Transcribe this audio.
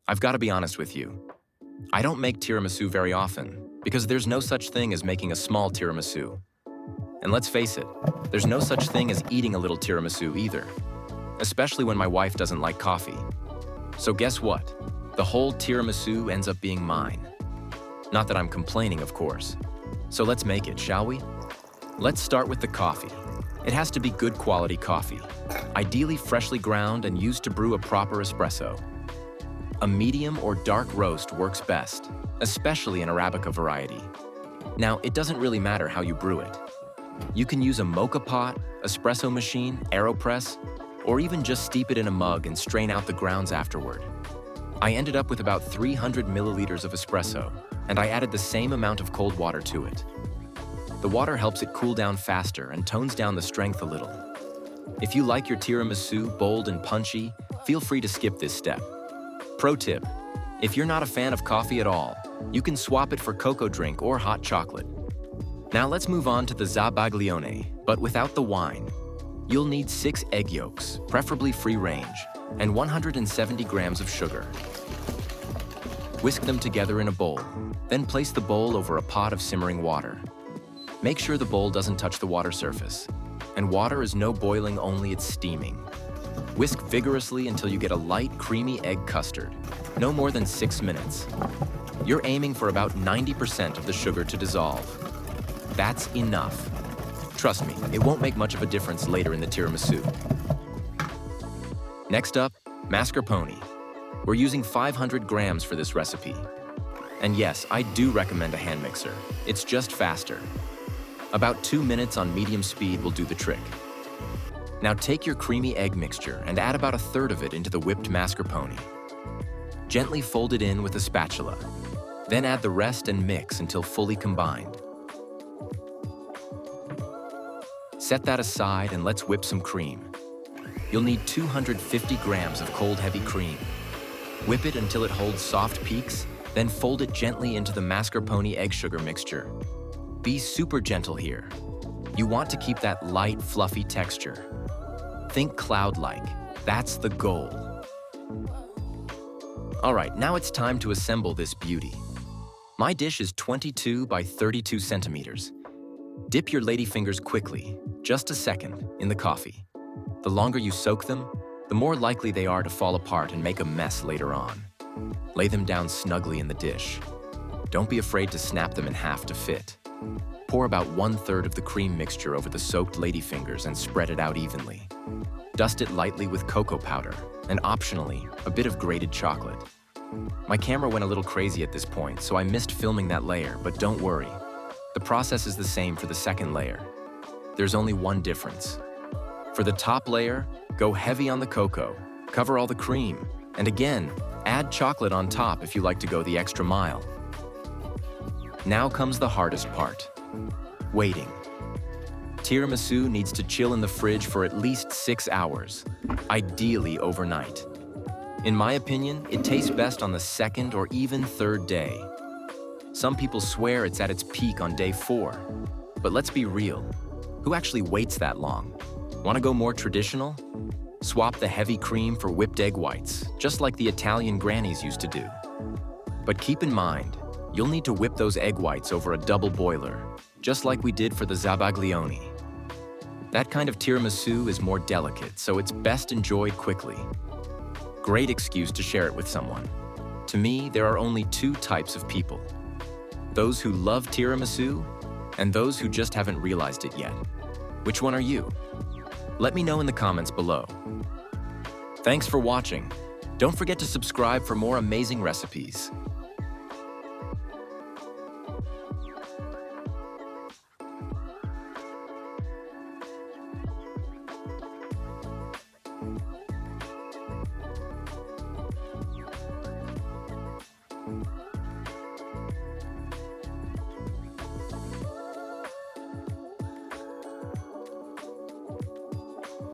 I've got to be honest with you. I don't make tiramisu very often because there's no such thing as making a small tiramisu. And let's face it, there's no such thing as eating a little tiramisu either, especially when my wife doesn't like coffee. So guess what? The whole tiramisu ends up being mine. Not that I'm complaining, of course. So let's make it, shall we? Let's start with the coffee. It has to be good quality coffee, ideally freshly ground and used to brew a proper espresso. A medium or dark roast works best, especially an Arabica variety. Now, it doesn't really matter how you brew it. You can use a mocha pot, espresso machine, AeroPress, or even just steep it in a mug and strain out the grounds afterward. I ended up with about 300 milliliters of espresso, and I added the same amount of cold water to it. The water helps it cool down faster and tones down the strength a little. If you like your tiramisu bold and punchy, feel free to skip this step. Pro tip: if you're not a fan of coffee at all, you can swap it for cocoa drink or hot chocolate. Now let's move on to the zabaglione, but without the wine. You'll need 6 egg yolks, preferably free range, and 170 grams of sugar. Whisk them together in a bowl, then place the bowl over a pot of simmering water. Make sure the bowl doesn't touch the water surface. And water is no boiling, only it's steaming. Whisk vigorously until you get a light, creamy egg custard, no more than 6 minutes. You're aiming for about 90% of the sugar to dissolve. That's enough. Trust me, it won't make much of a difference later in the tiramisu. Next up, mascarpone. We're using 500 grams for this recipe. And yes, I do recommend a hand mixer. It's just faster. About 2 minutes on medium speed will do the trick. Now take your creamy egg mixture and add about 1/3 of it into the whipped mascarpone. Gently fold it in with a spatula. Then add the rest and mix until fully combined. Set that aside and let's whip some cream. You'll need 250 grams of cold heavy cream. Whip it until it holds soft peaks, then fold it gently into the mascarpone egg sugar mixture. Be super gentle here. You want to keep that light, fluffy texture. Think cloud-like. That's the goal. All right, now it's time to assemble this beauty. My dish is 22 by 32 centimeters. Dip your ladyfingers quickly, just a second, in the coffee. The longer you soak them, the more likely they are to fall apart and make a mess later on. Lay them down snugly in the dish. Don't be afraid to snap them in half to fit. Pour about 1/3 of the cream mixture over the soaked ladyfingers and spread it out evenly. Dust it lightly with cocoa powder, and optionally, a bit of grated chocolate. My camera went a little crazy at this point, so I missed filming that layer, but don't worry. The process is the same for the second layer. There's only one difference. For the top layer, go heavy on the cocoa, cover all the cream, and again, add chocolate on top if you like to go the extra mile. Now comes the hardest part: waiting. Tiramisu needs to chill in the fridge for at least 6 hours, ideally overnight. In my opinion, it tastes best on the 2nd or even 3rd day. Some people swear it's at its peak on day 4, but let's be real. Who actually waits that long? Want to go more traditional? Swap the heavy cream for whipped egg whites, just like the Italian grannies used to do. But keep in mind, you'll need to whip those egg whites over a double boiler, just like we did for the zabaglione. That kind of tiramisu is more delicate, so it's best enjoyed quickly. Great excuse to share it with someone. To me, there are only 2 types of people: those who love tiramisu and those who just haven't realized it yet. Which one are you? Let me know in the comments below. Thanks for watching. Don't forget to subscribe for more amazing recipes.